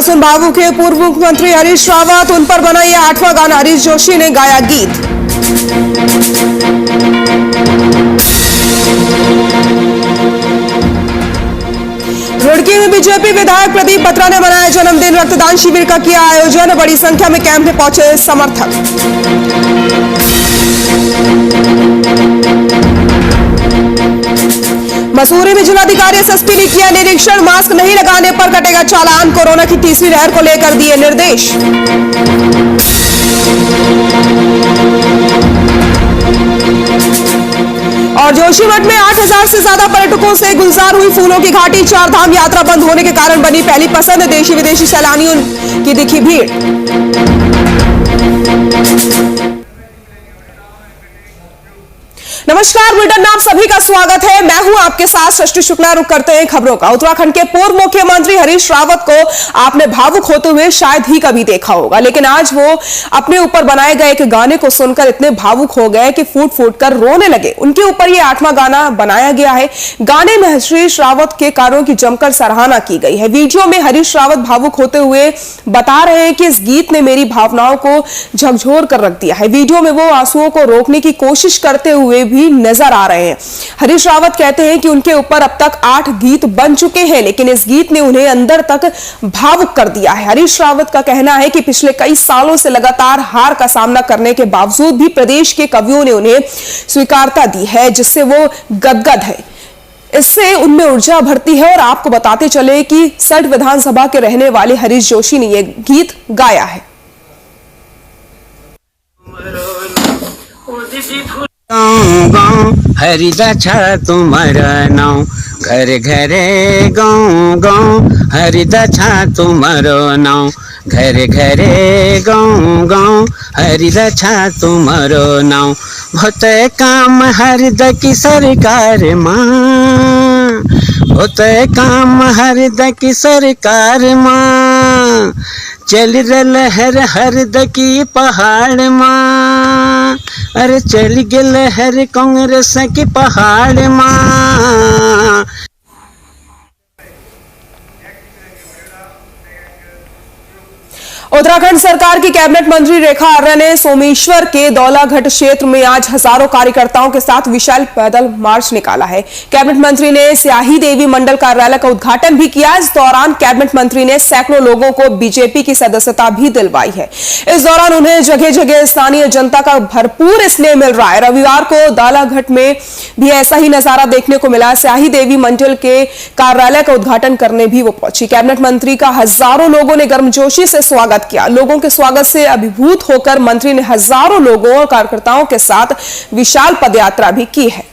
सुन भावुक है पूर्व मुख्यमंत्री हरीश रावत, उन पर बना यह 8वां गाना। हरीश जोशी ने गाया गीत। रुड़की में बीजेपी विधायक प्रदीप बत्रा ने मनाया जन्मदिन। रक्तदान शिविर का किया आयोजन। बड़ी संख्या में कैंप में पहुंचे समर्थक। मसूरी में जिलाधिकारी एसएसपी ने किया निरीक्षण। मास्क नहीं लगाने पर कटेगा चालान। कोरोना की तीसरी लहर को लेकर दिए निर्देश। और जोशीमठ में 8000 से ज्यादा पर्यटकों से गुलजार हुई फूलों की घाटी। 4 धाम यात्रा बंद होने के कारण बनी पहली पसंद। देशी विदेशी सैलानियों की दिखी भीड़। नमस्कार, बुलेटिन में आप सभी का स्वागत है। मैं हूं आपके साथ सृष्टि शुक्ला। रुक करते हैं खबरों का। उत्तराखंड के पूर्व मुख्यमंत्री हरीश रावत को आपने भावुक होते हुए शायद ही कभी देखा होगा, लेकिन आज वो अपने ऊपर बनाए गए एक गाने को सुनकर इतने भावुक हो गए कि फूट फूट कर रोने लगे। उनके ऊपर ये 8वां गाना बनाया गया है। गाने में हरीश रावत के कार्यों की जमकर सराहना की गई है। वीडियो में हरीश रावत भावुक होते हुए बता रहे हैं कि इस गीत ने मेरी भावनाओं को झकझोर कर रख दिया है। वीडियो में वो आंसुओं को रोकने की कोशिश करते हुए भी नजर आ रहे हैं। हरीश रावत कहते हैं कि उनके ऊपर अब तक 8 गीत बन चुके हैं, लेकिन इस गीत ने उन्हें अंदर तक भावुक कर दिया है। हरीश रावत का कहना है कि पिछले कई सालों से लगातार हार का सामना करने के बावजूद भी प्रदेश के कवियों ने उन्हें स्वीकारता दी है, जिससे वो गदगद है। इससे उनमें ऊर्जा भरती है। और आपको बताते चले कि 60 विधानसभा के रहने वाले हरीश जोशी ने यह गीत गाया है। गाँव गाँव हरिदा तुम्हारा नाव, घर घरे गाँव गाँव हरिदा तुम्हारो नाव, घर घरे गाँव गाँव हरिदा तुम्हारो नाव। बहुत काम हरिद की सरकार माँ, बहुत काम हरिद की सरकार माँ, चल लहर हरिद की पहाड़ माँ, अरे चल गल हर कांग्रेस की पहाड़ माँ। उत्तराखंड सरकार की कैबिनेट मंत्री रेखा आर्या ने सोमेश्वर के दौलाघाट क्षेत्र में आज हजारों कार्यकर्ताओं के साथ विशाल पैदल मार्च निकाला है। कैबिनेट मंत्री ने स्याही देवी मंडल कार्यालय का उद्घाटन भी किया। इस दौरान कैबिनेट मंत्री ने सैकड़ों लोगों को बीजेपी की सदस्यता भी दिलवाई है। इस दौरान उन्हें जगह जगह स्थानीय जनता का भरपूर स्नेह मिल रहा है। रविवार को दौलाघाट में भी ऐसा ही नजारा देखने को मिला। स्याही देवी मंडल के कार्यालय का उद्घाटन करने भी वो पहुंची। कैबिनेट मंत्री का हजारों लोगों ने गर्मजोशी से स्वागत किया। लोगों के स्वागत से अभिभूत होकर मंत्री ने हजारों लोगों और कार्यकर्ताओं के साथ विशाल पदयात्रा भी की है।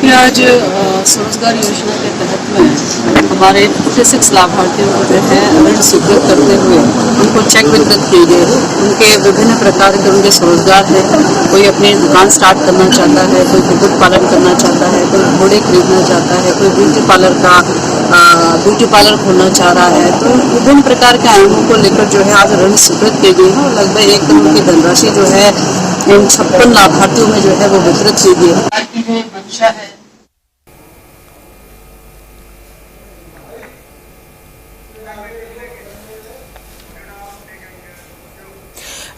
आज स्वरोजगार योजना के तहत में हमारे 56 लाभार्थियों को जो है ऋण स्वीकृत करते हुए उनको चेक वितरित किए गए। उनके विभिन्न प्रकार के उनके स्वरोजगार है। कोई अपनी दुकान स्टार्ट करना चाहता है, कोई कुक्कुट पालन करना चाहता है, कोई घोड़े खरीदना चाहता है, कोई ब्यूटी पार्लर खोलना चाह रहा है। तो विभिन्न प्रकार के आयामों को लेकर जो है आज ऋण स्वीकृत किए गए हैं और लगभग 1 करोड़ की धनराशि जो है इन 56 लाभार्थियों में जो है वो वितरित की गई है।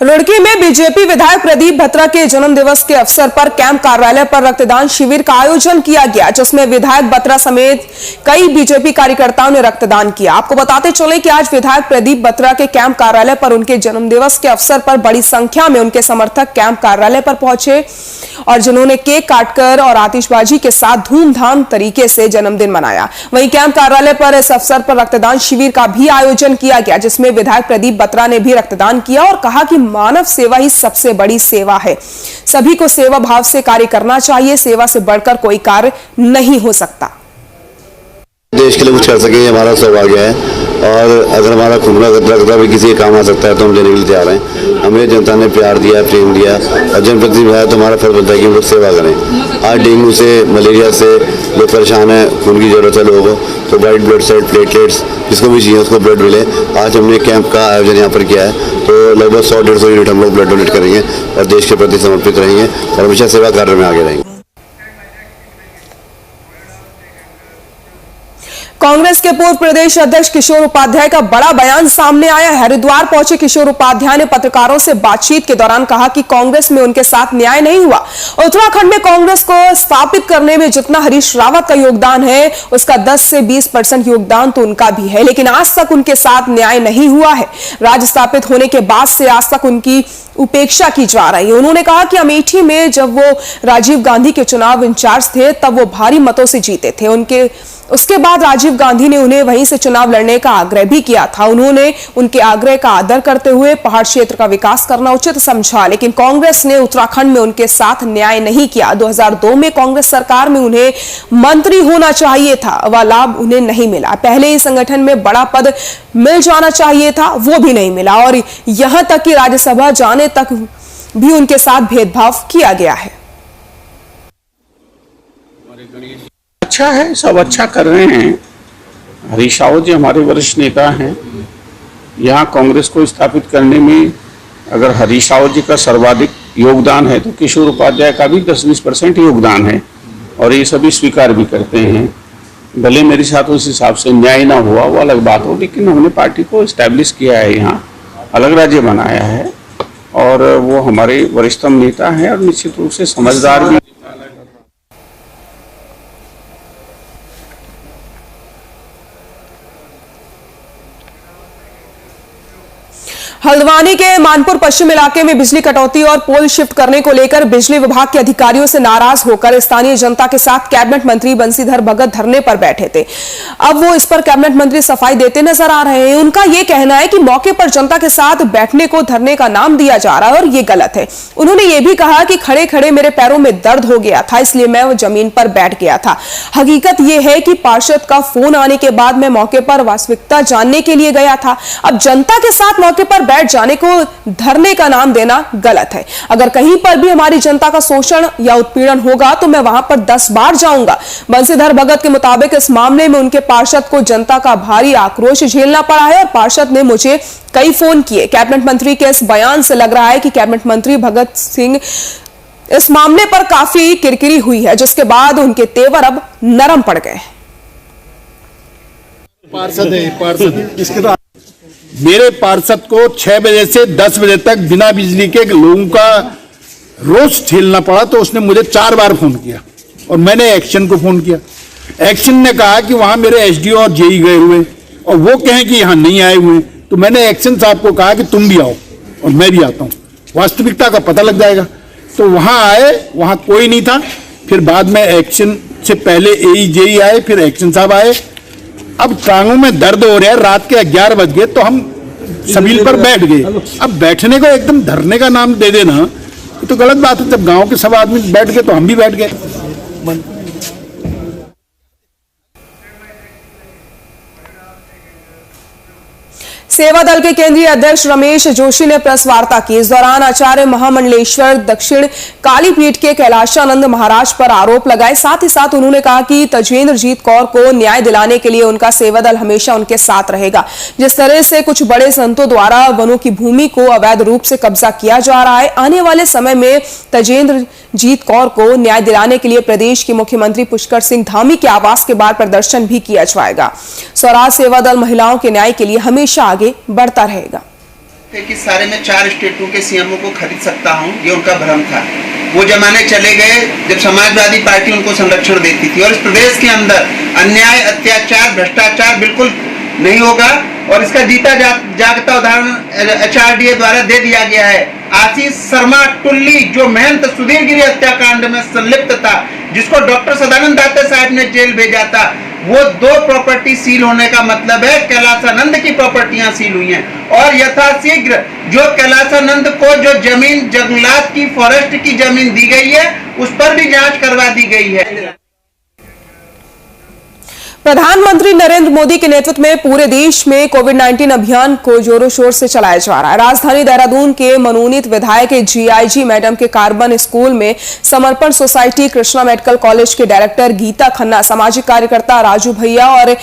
रुड़की में बीजेपी विधायक प्रदीप बत्रा के जन्म दिवस के अवसर पर कैंप कार्यालय पर रक्तदान शिविर का आयोजन किया गया, जिसमें विधायक बत्रा समेत कई बीजेपी कार्यकर्ताओं ने रक्तदान किया। आपको बताते चले कि आज विधायक प्रदीप बत्रा के कैंप कार्यालय पर उनके जन्म दिवस के अवसर पर बड़ी संख्या में उनके समर्थक कैंप कार्यालय पर पहुंचे और जिन्होंने केक काटकर और आतिशबाजी के साथ धूमधाम तरीके से जन्मदिन मनाया। वहीं कैंप कार्यालय पर इस अवसर पर रक्तदान शिविर का भी आयोजन किया गया, जिसमें विधायक प्रदीप बत्रा ने भी रक्तदान किया और कहा कि मानव सेवा ही सबसे बड़ी सेवा है। सभी को सेवा भाव से कार्य करना चाहिए। सेवा से बढ़कर कोई कार्य नहीं हो सकता। देश के लिए कुछ कर सके हमारा सौभाग्य है और अगर हमारा खून का भी किसी काम आ सकता है तो हम देने के लिए तैयार हैं। हमें जनता ने प्यार दिया, प्रेम दिया और जनप्रतिनिधि है तो हमारा फर्ज बनता है कि हम लोग सेवा करें। आज डेंगू से, मलेरिया से लोग परेशान है, खून की जरूरत है लोगों को, तो वाइट ब्लड सेल, प्लेटलेट्स जिसको भी चाहिए उसको ब्लड मिले। आज हमने कैंप का आयोजन यहाँ पर किया है, तो लगभग 100-150 यूनिट हम लोग ब्लड डोनेट करेंगे और देश के प्रति समर्पित रहेंगे और हमेशा सेवा कार्य में आगे रहेंगे। कांग्रेस के पूर्व प्रदेश अध्यक्ष किशोर उपाध्याय का बड़ा बयान सामने आया है। हरिद्वार पहुंचे किशोर उपाध्याय ने पत्रकारों से बातचीत के दौरान कहा कि कांग्रेस में उनके साथ न्याय नहीं हुआ। उत्तराखंड में कांग्रेस को स्थापित करने में जितना हरीश रावत का योगदान है, उसका 10 से 20% योगदान तो उनका भी है, लेकिन आज तक उनके साथ न्याय नहीं हुआ है। राज्य स्थापित होने के बाद से आज तक उनकी उपेक्षा की जा रही है। उन्होंने कहा कि अमेठी में जब वो राजीव गांधी के चुनाव इंचार्ज थे, तब वो भारी मतों से जीते थे। उसके बाद राजीव गांधी ने उन्हें वहीं से चुनाव लड़ने का आग्रह भी किया था। उन्होंने उनके आग्रह का आदर करते हुए पहाड़ क्षेत्र का विकास करना उचित समझा, लेकिन कांग्रेस ने उत्तराखंड में उनके साथ न्याय नहीं किया। 2002 में कांग्रेस सरकार में उन्हें मंत्री होना चाहिए था, वह लाभ उन्हें नहीं मिला। पहले ही संगठन में बड़ा पद मिल जाना चाहिए था, वो भी नहीं मिला, और यहां तक कि राज्यसभा जाने तक भी उनके साथ भेदभाव किया गया है। अच्छा है, सब अच्छा कर रहे हैं। हरीश रावत जी हमारे वरिष्ठ नेता हैं। यहाँ कांग्रेस को स्थापित करने में अगर हरीश रावत जी का सर्वाधिक योगदान है तो किशोर उपाध्याय का भी 10-20% योगदान है, और ये सभी स्वीकार भी करते हैं। भले मेरे साथ उस हिसाब से न्याय ना हुआ, वो अलग बात हो, लेकिन हमने पार्टी को इस्टेब्लिश किया है, यहाँ अलग राज्य बनाया है, और वो हमारे वरिष्ठतम नेता हैं और निश्चित रूप से समझदार भी। हल्द्वानी के मानपुर पश्चिम इलाके में बिजली कटौती और पोल शिफ्ट करने को लेकर बिजली विभाग के अधिकारियों से नाराज होकर स्थानीय जनता के साथ कैबिनेट मंत्री बंशीधर भगत धरने पर बैठे थे। अब वो इस पर कैबिनेट मंत्री सफाई देते नजर आ रहे हैं। उनका यह कहना है कि मौके पर जनता के साथ बैठने को धरने का नाम दिया जा रहा है और ये गलत है। उन्होंने ये भी कहा कि खड़े खड़े मेरे पैरों में दर्द हो गया था, इसलिए मैं वो जमीन पर बैठ गया था। हकीकत यह है कि पार्षद का फोन आने के बाद मैं मौके पर वास्तविकता जानने के लिए गया था। अब जनता के साथ मौके पर बैठ जाने को धरने का नाम देना गलत है। अगर कहीं पर भी हमारी जनता का शोषण या उत्पीड़न होगा तो मैं वहां पर 10 बार जाऊंगा। बंशीधर भगत के मुताबिक इस मामले में उनके पार्षद को जनता का भारी आक्रोश झेलना पड़ा है और पार्षद ने मुझे कई फोन किए। कैबिनेट मंत्री के इस बयान से लग रहा है कि कैबिनेट मंत्री भगत सिंह इस मामले पर काफी किरकिरी हुई है, जिसके बाद उनके तेवर अब नरम पड़ गए। पार्षद मेरे पार्षद को 6 बजे से 10 बजे तक बिना बिजली के लोगों का रोज झेलना पड़ा, तो उसने मुझे 4 बार फोन किया और मैंने एक्शन को फोन किया। एक्शन ने कहा कि वहां मेरे एसडीओ और जेई गए हुए और वो कहें कि यहाँ नहीं आए हुए, तो मैंने एक्शन साहब को कहा कि तुम भी आओ और मैं भी आता हूँ, वास्तविकता का पता लग जाएगा। तो वहां आए, वहां कोई नहीं था। फिर बाद में एक्शन से पहले एई जेई आए, फिर एक्शन साहब आए। अब टांगों में दर्द हो रहा है, रात के 11 बज गए, तो हम सबील पर बैठ गए। अब बैठने को एकदम धरने का नाम दे देना ये तो गलत बात है। जब गांव के सब आदमी बैठ गए तो हम भी बैठ गए। सेवा दल के केंद्रीय अध्यक्ष रमेश जोशी ने प्रेस वार्ता की। इस दौरान आचार्य महामंडलेश्वर दक्षिण कालीपीठ के कैलाशानंद महाराज पर आरोप लगाए। साथ ही साथ उन्होंने कहा कि तजेंद्रजीत कौर को न्याय दिलाने के लिए उनका सेवा दल हमेशा उनके साथ रहेगा। जिस तरह से कुछ बड़े संतों द्वारा वनों की भूमि को अवैध रूप से कब्जा किया जा रहा है, आने वाले समय में तजेंद्रजीत कौर को न्याय दिलाने के लिए प्रदेश के मुख्यमंत्री पुष्कर सिंह धामी के आवास के बाहर प्रदर्शन भी किया जाएगा। स्वराज सेवा दल महिलाओं के न्याय के लिए हमेशा आगे बढ़ता रहेगा। कि सारे में 4 स्टेटों के सीएमओ को खरीद सकता हूं, ये उनका भ्रम था। वो जमाने चले गए जब समाजवादी पार्टी उनको संरक्षण देती थी, और इस प्रदेश के अंदर अन्याय, अत्याचार, भ्रष्टाचार बिल्कुल नहीं होगा। और इसका जीता जागता उदाहरण एचआरडीए द्वारा दे दिया गया है। आशीष शर्मा टुल्ली जो महंत सुधीरगिरी हत्याकांड में संलिप्त था, जिसको डॉक्टर सदानंद दाते साहब ने जेल भेजा था, वो 2 प्रॉपर्टी सील होने का मतलब है कैलाशानंद की प्रॉपर्टियां सील हुई हैं। और यथाशीघ्र जो कैलाशानंद को जो जमीन जंगलात की, फॉरेस्ट की जमीन दी गई है, उस पर भी जांच करवा दी गई है। प्रधानमंत्री नरेंद्र मोदी के नेतृत्व में पूरे देश में कोविड-19 अभियान को जोरों शोर से चलाया जा रहा है। राजधानी देहरादून के मनोनीत विधायक जीआईजी मैडम के कार्बन स्कूल में समर्पण सोसाइटी, कृष्णा मेडिकल कॉलेज के डायरेक्टर गीता खन्ना, सामाजिक कार्यकर्ता राजू भैया और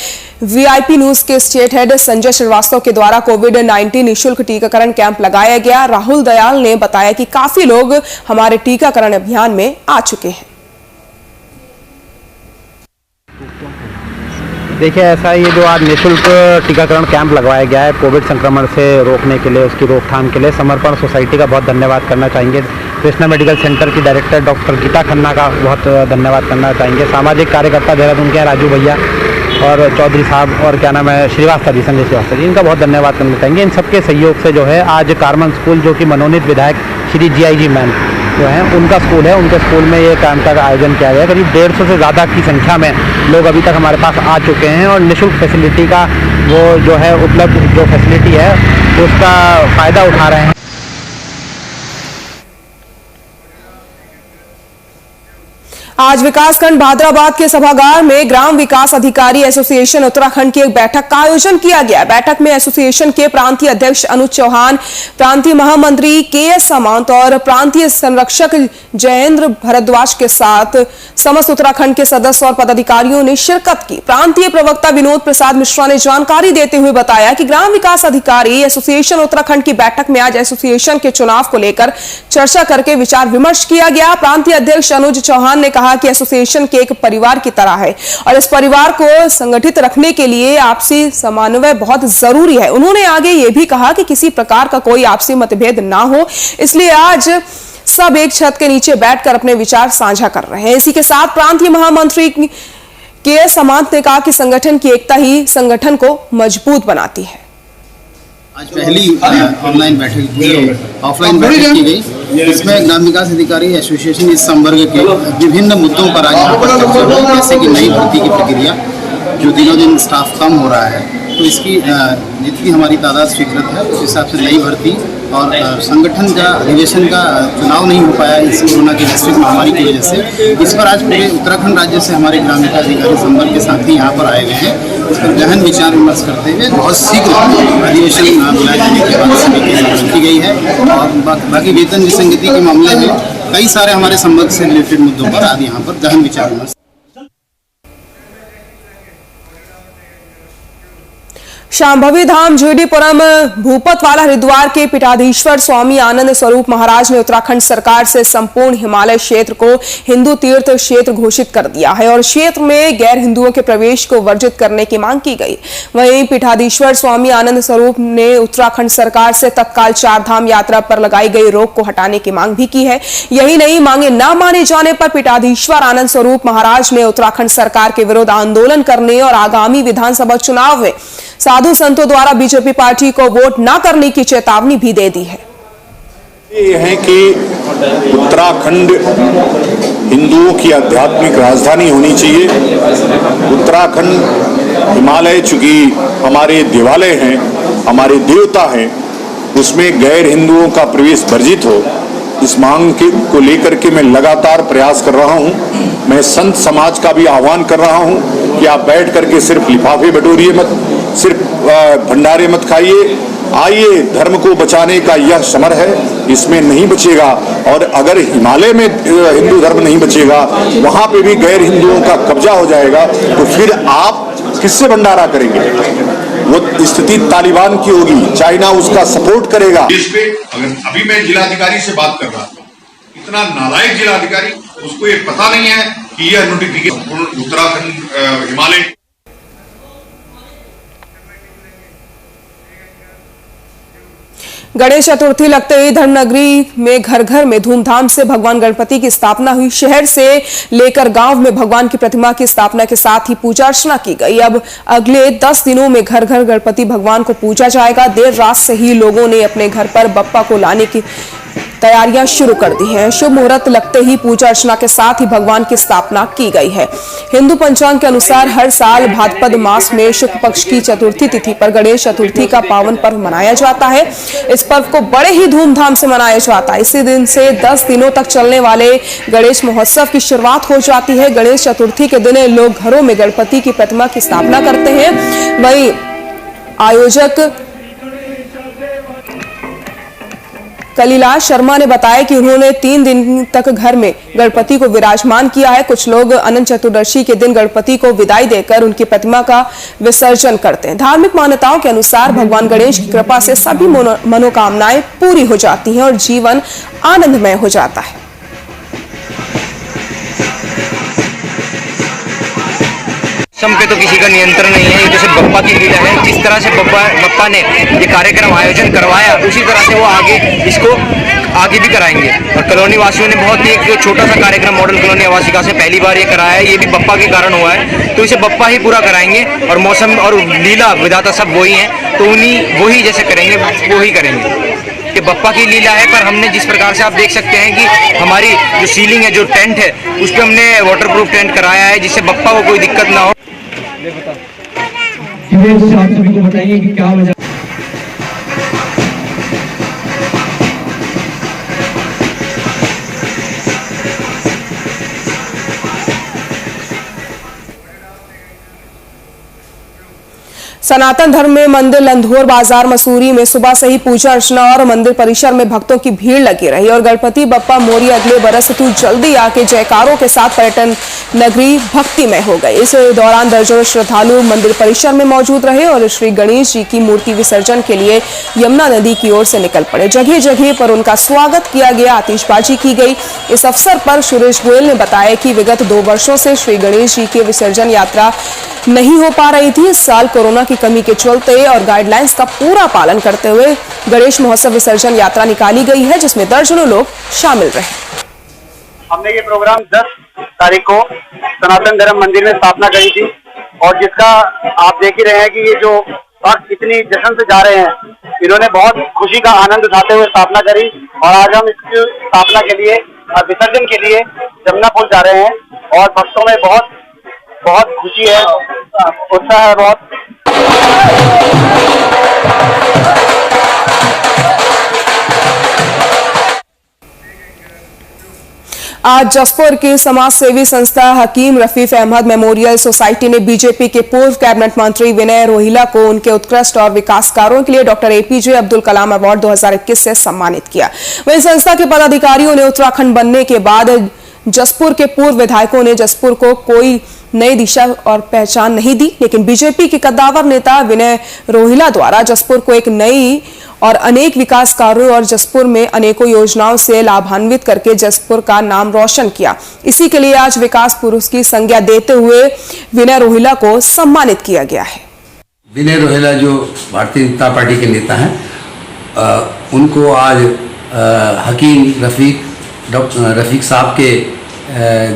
वीआईपी न्यूज के स्टेट हेड संजय श्रीवास्तव के द्वारा कोविड-19 निःशुल्क टीकाकरण कैंप लगाया गया। राहुल दयाल ने बताया कि काफी लोग हमारे टीकाकरण अभियान में आ चुके हैं। देखिए, ऐसा ये जो आज निःशुल्क टीकाकरण कैंप लगवाया गया है कोविड संक्रमण से रोकने के लिए, उसकी रोकथाम के लिए, समर्पण सोसाइटी का बहुत धन्यवाद करना चाहेंगे। कृष्णा मेडिकल सेंटर की डायरेक्टर डॉक्टर गीता खन्ना का बहुत धन्यवाद करना चाहेंगे। सामाजिक कार्यकर्ता देहरादून के हैं राजू भैया और चौधरी साहब और क्या नाम है श्रीवास्तव जी, संजय श्रीवास्तव जी, इनका बहुत धन्यवाद करना चाहेंगे। इन सबके सहयोग से जो है आज कारमन स्कूल, जो कि मनोनीत विधायक श्री GIG मैन जो हैं उनका स्कूल है, उनके स्कूल में ये कैंप का आयोजन किया गया है। करीब 150 से ज़्यादा की संख्या में लोग अभी तक हमारे पास आ चुके हैं और निःशुल्क फैसिलिटी का वो जो है उपलब्ध जो फैसिलिटी है उसका फ़ायदा उठा रहे हैं। आज विकासखंड भादराबाद के सभागार में ग्राम विकास अधिकारी एसोसिएशन उत्तराखंड की एक बैठक का आयोजन किया गया। बैठक में एसोसिएशन के प्रांतीय अध्यक्ष अनुज चौहान, प्रांतीय महामंत्री KS सामंत और प्रांतीय संरक्षक जयेंद्र भारद्वाज के साथ समस्त उत्तराखंड के सदस्य और पदाधिकारियों ने शिरकत की। प्रांतीय प्रवक्ता विनोद प्रसाद मिश्रा ने जानकारी देते हुए बताया कि ग्राम विकास अधिकारी एसोसिएशन उत्तराखंड की बैठक में आज एसोसिएशन के चुनाव को लेकर चर्चा करके विचार विमर्श किया गया। प्रांतीय अध्यक्ष अनुज चौहान ने कहा कि एसोसिएशन के एक परिवार की तरह है और इस परिवार को संगठित रखने के लिए आपसी समन्वय बहुत जरूरी है। उन्होंने आगे ये भी कहा कि किसी प्रकार का कोई आपसी मतभेद ना हो, इसलिए आज सब एक छत के नीचे बैठकर अपने विचार साझा कर रहे हैं। इसी के साथ प्रांतीय महामंत्री KS सामंत ने कहा कि संगठन की एकता ही संगठन को मजबूत बनाती है। आज पहली ऑनलाइन बैठक हुई, ऑफलाइन बैठक की गई, इसमें ग्राम विकास अधिकारी एसोसिएशन इस संवर्ग के विभिन्न मुद्दों पर आज यहाँ पर चर्चा हुई, जैसे कि नई भर्ती की प्रक्रिया, जो दिनों दिन स्टाफ कम हो रहा है, तो इसकी जितनी हमारी तादाद स्वीकृत है उस हिसाब से नई भर्ती और संगठन का अधिवेशन का चुनाव नहीं हो पाया इस कोरोना की वैश्विक महामारी की वजह से। इस पर आज पूरे उत्तराखंड राज्य से हमारे ग्राम विकास अधिकारी संवर्ग के साथी यहाँ पर आए हुए हैं। इस पर गहन विचार विमर्श करते हुए बहुत शीघ्र अधिवेशन बुलाए जाने के बाद समिति रखी गई है और बाकी वेतन विसंगति के मामले में कई सारे हमारे संवर्ग से रिलेटेड मुद्दों पर आज यहाँ पर गहन विचार विमर्श। शांभवी धाम झुड़ीपुरम भूपतवाला हरिद्वार के पीठाधीश्वर स्वामी आनंद स्वरूप महाराज ने उत्तराखंड सरकार से संपूर्ण हिमालय क्षेत्र को हिंदू तीर्थ क्षेत्र घोषित कर दिया है और क्षेत्र में गैर हिंदुओं के प्रवेश को वर्जित करने की मांग की गई। वहीं पीठाधीश्वर स्वामी आनंद स्वरूप ने उत्तराखंड सरकार से तत्काल 4 धाम यात्रा पर लगाई गई रोक को हटाने की मांग भी की है। यही नहीं, मांगे न माने जाने पर पीठाधीश्वर आनंद स्वरूप महाराज ने उत्तराखंड सरकार के विरुद्ध आंदोलन करने और आगामी विधानसभा चुनाव में साधु संतों द्वारा बीजेपी पार्टी को वोट न करने की चेतावनी भी दे दी है। ये है कि उत्तराखंड हिंदुओं की आध्यात्मिक राजधानी होनी चाहिए। उत्तराखंड हिमालय चूंकि हमारे देवालय हैं, हमारे देवता हैं, उसमें गैर हिंदुओं का प्रवेश वर्जित हो, इस मांग को लेकर के मैं लगातार प्रयास कर रहा हूं। मैं संत समाज का भी आह्वान कर रहा हूं कि आप बैठ करके सिर्फ लिफाफे बटोरिए मत, सिर्फ भंडारे मत खाइए, आइए धर्म को बचाने का यह समर है, इसमें नहीं बचेगा। और अगर हिमालय में हिंदू धर्म नहीं बचेगा, वहां पे भी गैर हिंदुओं का कब्जा हो जाएगा, तो फिर आप किससे भंडारा करेंगे? वो स्थिति तालिबान की होगी, चाइना उसका सपोर्ट करेगा। इस पे अगर अभी मैं जिलाधिकारी से बात कर रहा था, इतना नालायक जिलाधिकारी, उसको ये पता नहीं है कि यह नोटिफिकेशन उत्तराखंड हिमालय। गणेश चतुर्थी लगते ही धर्मनगरी में घर घर में धूमधाम से भगवान गणपति की स्थापना हुई। शहर से लेकर गांव में भगवान की प्रतिमा की स्थापना के साथ ही पूजा अर्चना की गई। अब अगले 10 दिनों में घर घर गणपति भगवान को पूजा जाएगा। देर रात से ही लोगों ने अपने घर पर बप्पा को लाने की तैयारियां शुरू कर दी हैं। शुभ मुहूर्त लगते ही पूजा अर्चना के साथ ही भगवान की स्थापना की गई है। हिंदू पंचांग के अनुसार हर साल भाद्रपद मास में शुक्ल पक्ष की चतुर्थी तिथि पर गणेश चतुर्थी का पावन पर्व मनाया जाता है। इस पर्व को बड़े ही धूमधाम से मनाया जाता है। इसी दिन से 10 दिनों तक चलने वाले गणेश महोत्सव की शुरुआत हो जाती है। गणेश चतुर्थी के दिन लोग घरों में गणपति की प्रतिमा की स्थापना करते हैं। वहीं आयोजक कलीलाल शर्मा ने बताया कि उन्होंने 3 दिन तक घर में गणपति को विराजमान किया है। कुछ लोग अनंत चतुर्दशी के दिन गणपति को विदाई देकर उनकी प्रतिमा का विसर्जन करते हैं। धार्मिक मान्यताओं के अनुसार भगवान गणेश की कृपा से सभी मनोकामनाएं पूरी हो जाती हैं और जीवन आनंदमय हो जाता है। मौसम पे तो किसी का नियंत्रण नहीं है, ये तो सिर्फ बप्पा की लीला है। जिस तरह से बप्पा ने ये कार्यक्रम आयोजन करवाया, उसी तरह से वो आगे इसको आगे भी कराएंगे। और कॉलोनी वासियों ने बहुत ही एक छोटा सा कार्यक्रम मॉडल कॉलोनी आवासिका से पहली बार ये कराया है, ये भी बप्पा के कारण हुआ है, तो इसे बप्पा ही पूरा कराएंगे। और मौसम और लीला विधाता सब वही हैं, तो वही जैसे करेंगे वो ही करेंगे। कि बप्पा की लीला है, पर हमने जिस प्रकार से आप देख सकते हैं कि हमारी जो सीलिंग है, जो टेंट है, उस पर हमने वाटरप्रूफ टेंट कराया है, जिससे बप्पा को कोई दिक्कत ना हो। आप सभी को बताइए कि क्या वजह। सनातन धर्म में मंदिर लंधोर बाजार मसूरी में सुबह से ही पूजा अर्चना और मंदिर परिसर में भक्तों की भीड़ लगी रही और गणपति बप्पा मोरी अगले बरस तू जल्दी आके जयकारों के साथ पर्यटन नगरी भक्तिमय हो गई। इस दौरान दर्जनों श्रद्धालु मंदिर परिसर में मौजूद रहे और श्री गणेश जी की मूर्ति विसर्जन के लिए यमुना नदी की ओर से निकल पड़े। जगह जगह पर उनका स्वागत किया गया, आतिशबाजी की गई। इस अवसर पर सुरेश गोयल ने बताया कि विगत 2 वर्षों से श्री गणेश जी की विसर्जन यात्रा नहीं हो पा रही थी। इस साल कोरोना की कमी के चलते और गाइडलाइंस का पूरा पालन करते हुए गणेश महोत्सव विसर्जन यात्रा निकाली गई है, जिसमें दर्जनों लोग शामिल रहे। हमने ये प्रोग्राम 10 तारीख को सनातन धर्म मंदिर में स्थापना करी थी और जिसका आप देख ही रहे हैं कि ये जो भक्त इतनी जश्न से जा रहे हैं, इन्होंने बहुत खुशी का आनंद उठाते हुए स्थापना करी और आज हम इसकी स्थापना के लिए विसर्जन के लिए जमुना पुल जा रहे हैं और भक्तों में बहुत खुशी है, उत्साह है बहुत। आज जसपुर की समाज सेवी संस्था हकीम रफीक अहमद मेमोरियल सोसाइटी ने बीजेपी के पूर्व कैबिनेट मंत्री विनय रोहिला को उनके उत्कृष्ट और विकास कार्यों के लिए doctor APJ Abdul Kalam award 2021 से सम्मानित किया। वहीं संस्था के पदाधिकारियों ने उत्तराखंड बनने के बाद जसपुर के पूर्व विधायकों ने जसपुर को कोई नई दिशा और पहचान नहीं दी, लेकिन बीजेपी के कद्दावर नेता विनय रोहिला द्वारा जसपुर को एक नई और अनेक विकास कार्यों और जसपुर में अनेकों योजनाओं से लाभान्वित करके जसपुर का नाम रोशन किया। इसी के लिए आज विकास पुरुष की संज्ञा देते हुए विनय रोहिला को सम्मानित किया गया है। विनय रोहिला जो भारतीय जनता पार्टी के नेता हैं, उनको आज हकीम डॉक्टर रफीक साहब के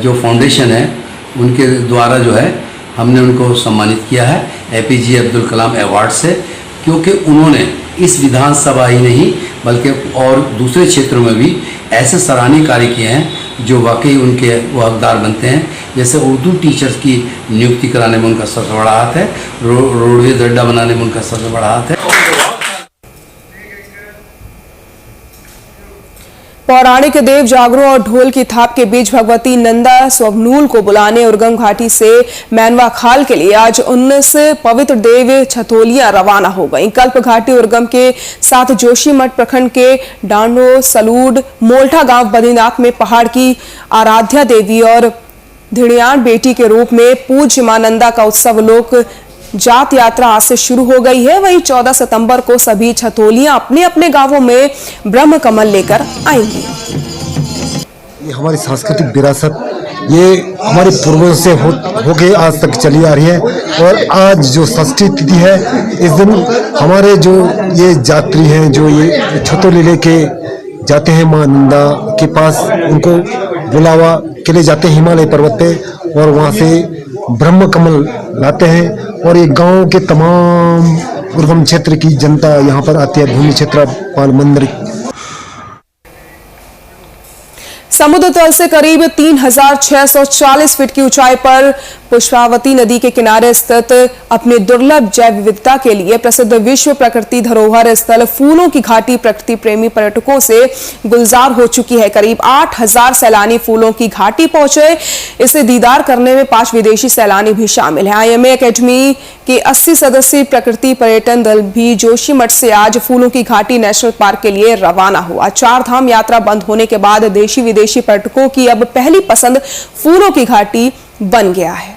जो फाउंडेशन है उनके द्वारा जो है हमने उनको सम्मानित किया है एपीजे अब्दुल कलाम अवार्ड से, क्योंकि उन्होंने इस विधानसभा ही नहीं बल्कि और दूसरे क्षेत्रों में भी ऐसे सराहनीय कार्य किए हैं जो वाकई उनके वो हकदार बनते हैं। जैसे उर्दू टीचर्स की नियुक्ति कराने में उनका सबसे बड़ा हाथ है, रोडवेज अड्डा बनाने में उनका सबसे बड़ा हाथ है। पौराणिक देव जागरों और ढोल की थाप के बीच भगवती नंदा स्वप्नूल को बुलाने उर्गम घाटी से मैनवा खाल के लिए आज 19 पवित्र देव छतोलियां रवाना हो गईं। कल्प घाटी उर्गम के साथ जोशीमठ प्रखंड के डांडो सलूड मोल्ठा गांव बद्रीनाथ में पहाड़ की आराध्या देवी और धिड़ियान बेटी के रूप में पूज्य मां नंदा का उत्सव लोक जात यात्रा आज से शुरू हो गई है। वहीं 14 सितंबर को सभी छतोलियां अपने अपने गांवों में ब्रह्म कमल लेकर आएंगी। ये हमारी सांस्कृतिक विरासत ये हमारे पूर्वजों से होके आज तक चली आ रही है और आज जो षष्ठी तिथि है इस दिन हमारे जो ये यात्री हैं जो ये छतोली लेके जाते हैं मां नंदा के पास, उनको बुलावा के लिए जाते हैं हिमालय पर्वत पे और वहाँ से ब्रह्म कमल लाते हैं और ये गांव के तमाम दुर्गम क्षेत्र की जनता यहाँ पर आती है। भूमि क्षेत्र पाल मंदिर समुद्र तल से करीब 3640 फीट की ऊंचाई पर पुष्पावती नदी के किनारे स्थित अपने दुर्लभ जैव विविधता के लिए प्रसिद्ध विश्व प्रकृति धरोहर स्थल फूलों की घाटी प्रकृति प्रेमी पर्यटकों से गुलजार हो चुकी है। करीब 8000 सैलानी फूलों की घाटी पहुंचे। इसे दीदार करने में 5 विदेशी सैलानी भी शामिल हैं। IMA एकेडमी के 80 सदस्यीय प्रकृति पर्यटन दल भी जोशीमठ से आज फूलों की घाटी नेशनल पार्क के लिए रवाना हुआ। 4 धाम यात्रा बंद होने के बाद देशी विदेशी पर्यटकों की अब पहली पसंद फूलों की घाटी बन गया है।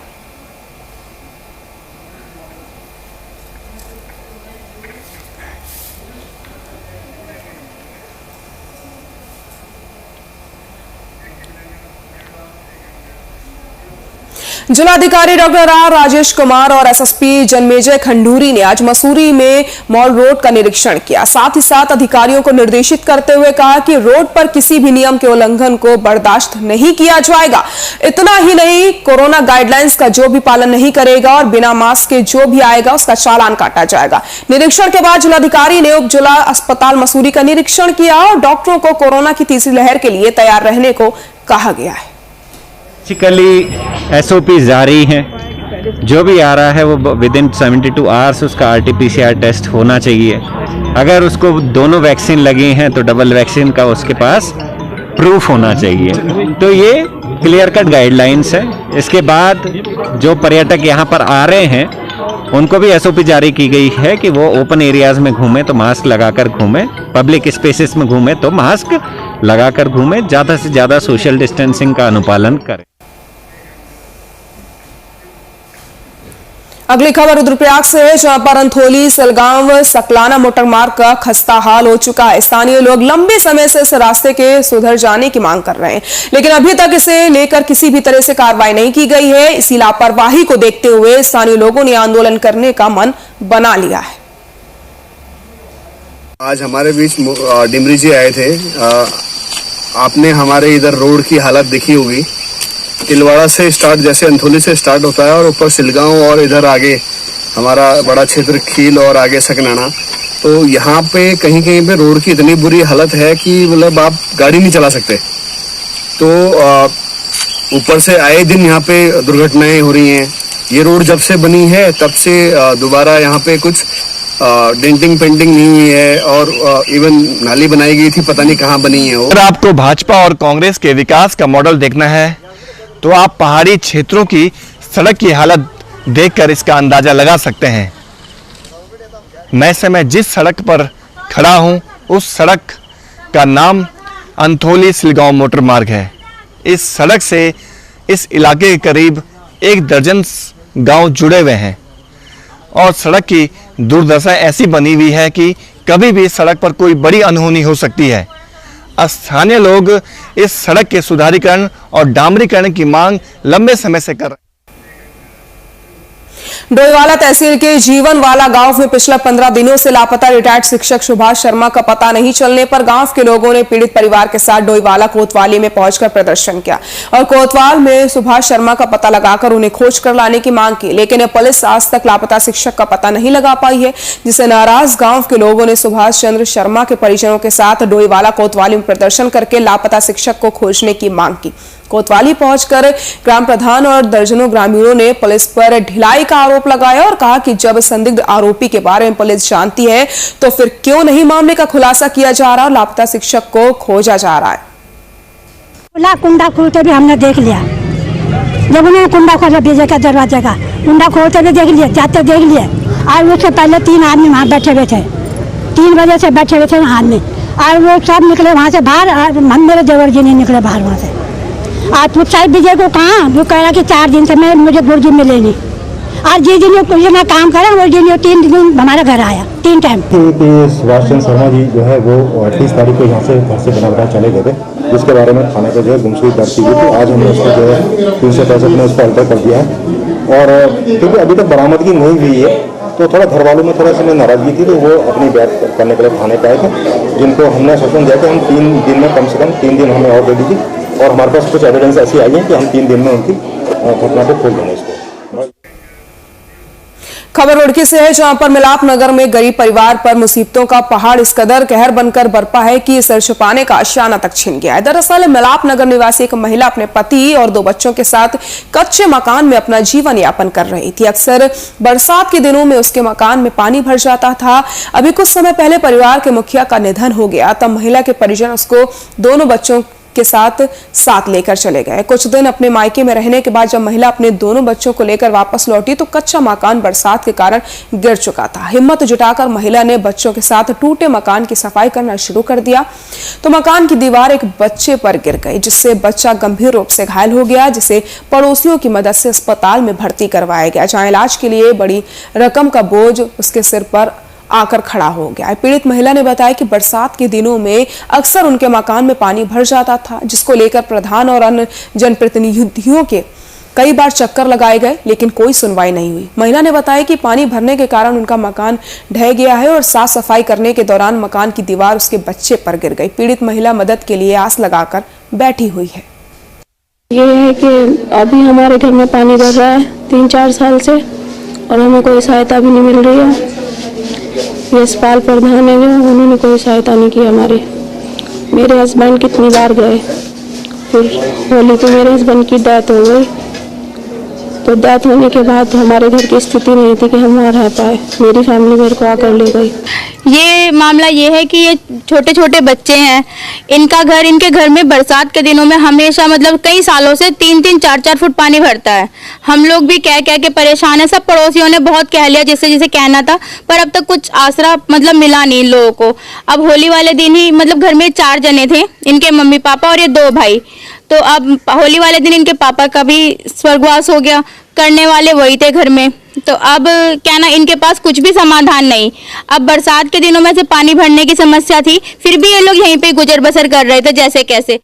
जिलाधिकारी डॉक्टर आर राजेश कुमार और एसएसपी जन्मेजय खंडूरी ने आज मसूरी में मॉल रोड का निरीक्षण किया। साथ ही साथ अधिकारियों को निर्देशित करते हुए कहा कि रोड पर किसी भी नियम के उल्लंघन को बर्दाश्त नहीं किया जाएगा। इतना ही नहीं, कोरोना गाइडलाइंस का जो भी पालन नहीं करेगा और बिना मास्क के जो भी आएगा उसका चालान काटा जाएगा। निरीक्षण के बाद जिलाधिकारी ने उप जिला अस्पताल मसूरी का निरीक्षण किया और डॉक्टरों को कोरोना की तीसरी लहर के लिए तैयार रहने को कहा गया है। बेसिकली एसओपी जारी है, जो भी आ रहा है वो विद इन 72 आवर्स उसका आरटीपीसीआर टेस्ट होना चाहिए। अगर उसको दोनों वैक्सीन लगी हैं तो डबल वैक्सीन का उसके पास प्रूफ होना चाहिए। तो ये क्लियर कट गाइडलाइंस है। इसके बाद जो पर्यटक यहाँ पर आ रहे हैं उनको भी एसओपी जारी की गई है कि वो ओपन एरियाज में घूमें तो मास्क लगाकर घूमें, पब्लिक स्पेसेस में घूमें तो मास्क लगाकर घूमें, ज़्यादा से ज़्यादा सोशल डिस्टेंसिंग का अनुपालन करें। अगली खबर रुद्रप्रयाग से है, जहां पर अंथोली सलगांव सकलाना मोटर मार्ग का खस्ता हाल हो चुका है। स्थानीय लोग लंबे समय से इस रास्ते के सुधर जाने की मांग कर रहे हैं, लेकिन अभी तक इसे लेकर किसी भी तरह से कार्रवाई नहीं की गई है। इसी लापरवाही को देखते हुए स्थानीय लोगों ने आंदोलन करने का मन बना लिया है। आज हमारे बीच डिमरी जी आए थे। आपने हमारे इधर रोड की हालत देखी होगी। तिलवाड़ा से स्टार्ट, जैसे अंथोली से स्टार्ट होता है और ऊपर सिलगांव और इधर आगे हमारा बड़ा क्षेत्र खील और आगे सकनाना, तो यहाँ पे कहीं कहीं पे रोड की इतनी बुरी हालत है कि मतलब आप गाड़ी नहीं चला सकते। तो ऊपर से आए दिन यहाँ पे दुर्घटनाएं हो रही हैं। ये रोड जब से बनी है तब से दोबारा यहाँ पे कुछ डेंटिंग पेंटिंग नहीं हुई है और इवन नाली बनाई गई थी, पता नहीं कहाँ बनी है वो। अगर आपको भाजपा और कांग्रेस के विकास का मॉडल देखना है तो आप पहाड़ी क्षेत्रों की सड़क की हालत देखकर इसका अंदाजा लगा सकते हैं। मैं समय जिस सड़क पर खड़ा हूं उस सड़क का नाम अंथोली सिलगांव मोटर मार्ग है। इस सड़क से इस इलाके के करीब 1 दर्जन गांव जुड़े हुए हैं और सड़क की दुर्दशा ऐसी बनी हुई है कि कभी भी सड़क पर कोई बड़ी अनहोनी हो सकती है। स्थानीय लोग इस सड़क के सुधारीकरण और डामरीकरण की मांग लंबे समय से कर रहे हैं। डोईवाला तहसील के जीवनवाला गांव में पिछले 15 दिनों से लापता रिटायर्ड शिक्षक सुभाष शर्मा का पता नहीं चलने पर गांव के लोगों ने पीड़ित परिवार के साथ डोईवाला कोतवाली में पहुंचकर प्रदर्शन किया और कोतवाल में सुभाष शर्मा का पता लगाकर उन्हें खोज कर लाने की मांग की, लेकिन पुलिस आज तक लापता शिक्षक का पता नहीं लगा पाई है, जिससे नाराज गांव के लोगों ने सुभाष चंद्र शर्मा के परिजनों के साथ डोईवाला कोतवाली में प्रदर्शन करके लापता शिक्षक को खोजने की मांग की। कोतवाली पहुंचकर ग्राम प्रधान और दर्जनों ग्रामीणों ने पुलिस पर ढिलाई का आरोप लगाया और कहा कि जब संदिग्ध आरोपी के बारे में पुलिस जानती है तो फिर क्यों नहीं मामले का खुलासा किया जा रहा और लापता शिक्षक को खोजा जा रहा है। खुला कुंडा खोलते भी हमने देख लिया, जब उन्होंने कुंडा खोला बीजे का दरवाजे का कुंडा खोलते भी देख लिया, जाते देख लिए। और उससे पहले 3 आदमी वहाँ बैठे हुए थे, 3 बजे से बैठे हुए थे आदमी, और वो सब निकले वहाँ से बाहर। हम मेरे देवर जी नहीं निकले बाहर वहाँ से। आज साहिब विजय को कहा, वो कह रहा कि 4 दिन से मैं मुझे गुरुजी में लेनी, और जिस दिन मैं काम करा वो दिन 3 दिन हमारे घर आया 3 टाइम। सुभाष चंद्र शर्मा जी जो है वो 38 तारीख को यहाँ से घर से बना चले गए थे, जिसके बारे में थाने पर जो है गुमशुदगी दर्ज की गई थी। आज हमने उसको जो है 365 में उसको अल्टर कर दिया है और क्योंकि अभी तक बरामदगी नहीं हुई है तो थोड़ा घर वालों में थोड़ा सी नाराजगी थी, तो वो अपनी बात करने के लिए थाने पर आए थे, जिनको हमने सूचना दिया कि हम 3 दिन में कम से कम 3 दिन हमें और दे दी थी और हमारे पास कुछ एविडेंस ऐसी आई है कि हम 3 दिन में उनकी घटना को खोल देंगे। इसको खबर रुड़की से है, जहां पर मिलाप नगर में गरीब परिवार पर मुसीबतों का पहाड़ इस कदर कहर बनकर बरपा है कि सिर छुपाने का आशियाना तक छिन गया है। दरअसल मिलाप नगर निवासी एक महिला अपने पति और 2 बच्चों के साथ कच्चे मकान में अपना जीवन यापन कर रही थी। अक्सर बरसात के दिनों में उसके मकान में पानी भर जाता था। अभी कुछ समय पहले परिवार के मुखिया का निधन हो गया, तब महिला के परिजन उसको दोनों बच्चों के साथ लेकर चले गए। कुछ दिन अपने मायके में रहने के बाद जब महिला अपने दोनों बच्चों को लेकर वापस लौटी तो कच्चा मकान बरसात के कारण गिर चुका था। हिम्मत जुटाकर महिला ने बच्चों के साथ टूटे मकान की सफाई करना शुरू कर दिया तो मकान की दीवार एक बच्चे पर गिर गई, जिससे बच्चा गंभीर रूप से घायल हो गया, जिसे पड़ोसियों की मदद से अस्पताल में भर्ती करवाया गया, जहां इलाज के लिए बड़ी रकम का बोझ उसके सिर पर आकर खड़ा हो गया। पीड़ित महिला ने बताया कि बरसात के दिनों में अक्सर उनके मकान में पानी भर जाता था, जिसको लेकर प्रधान और अन्य जनप्रतिनिधियों के कई बार चक्कर लगाए गए लेकिन कोई सुनवाई नहीं हुई। महिला ने बताया कि पानी भरने के कारण उनका मकान ढह गया है और साफ सफाई करने के दौरान मकान की दीवार उसके बच्चे पर गिर गई। पीड़ित महिला मदद के लिए आस लगाकर बैठी हुई है। ये है कि अभी हमारे घर में पानी भर रहा है 3-4 साल से और हमें कोई सहायता भी नहीं मिल रही है। यशपाल प्रधान है जो, उन्होंने कोई सहायता नहीं की हमारी। मेरे हस्बैंड कितनी बार गए, फिर होली को मेरे हस्बैंड की डेथ हो गई, तो डेथ होने के बाद हमारे घर की स्थिति नहीं थी कि हम वहाँ रह पाए। मेरी फैमिली मेरे को आकर ले गई। ये मामला ये है कि ये छोटे छोटे बच्चे हैं, इनके घर में बरसात के दिनों में हमेशा मतलब कई सालों से 3-3, 4-4 फुट पानी भरता है। हम लोग भी कह के परेशान है, सब पड़ोसियों ने बहुत कह लिया जिसे कहना था, पर अब तक कुछ आसरा मतलब मिला नहीं इन लोगों को। अब होली वाले दिन ही मतलब घर में 4 जने थे, इनके मम्मी पापा और ये 2 भाई, तो अब होली वाले दिन इनके पापा का भी स्वर्गवास हो गया, करने वाले वही थे घर में। तो अब क्या ना, इनके पास कुछ भी समाधान नहीं। अब बरसात के दिनों में से पानी भरने की समस्या थी, फिर भी ये लोग यहीं पे गुजर बसर कर रहे थे जैसे कैसे।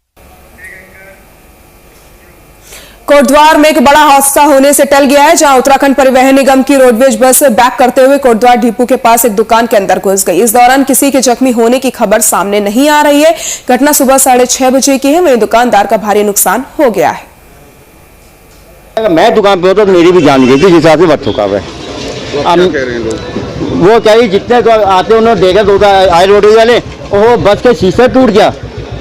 कोटद्वार में एक बड़ा हादसा होने से टल गया है, जहां उत्तराखंड परिवहन निगम की रोडवेज बस बैक करते हुए कोटद्वार डिपो के पास एक दुकान के अंदर घुस गई। इस दौरान किसी के जख्मी होने की खबर सामने नहीं आ रही है। घटना सुबह 6:30 बजे की है। वहीं दुकानदार का भारी नुकसान हो गया है। मैं दुकान पे होता तो मेरी भी जान गई थी, जिस हिसाब से बच चुका है। वो कह रही जितने तो आते उन्होंने देखा तो आए रोडवेज वाले, वो बस के शीशे टूट गया।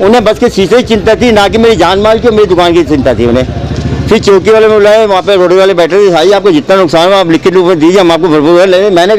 उन्हें बस के शीशे की चिंता थी, ना कि मेरी जान माल की और मेरी दुकान की चिंता थी उन्हें। फिर चौकी वाले में बुलाए, वहाँ पे रोडवेज वाले बैठे थे, भाई आपको जितना नुकसान हो आप लिखित रूप में दीजिए, हम आपको भरपूर ले। मैंने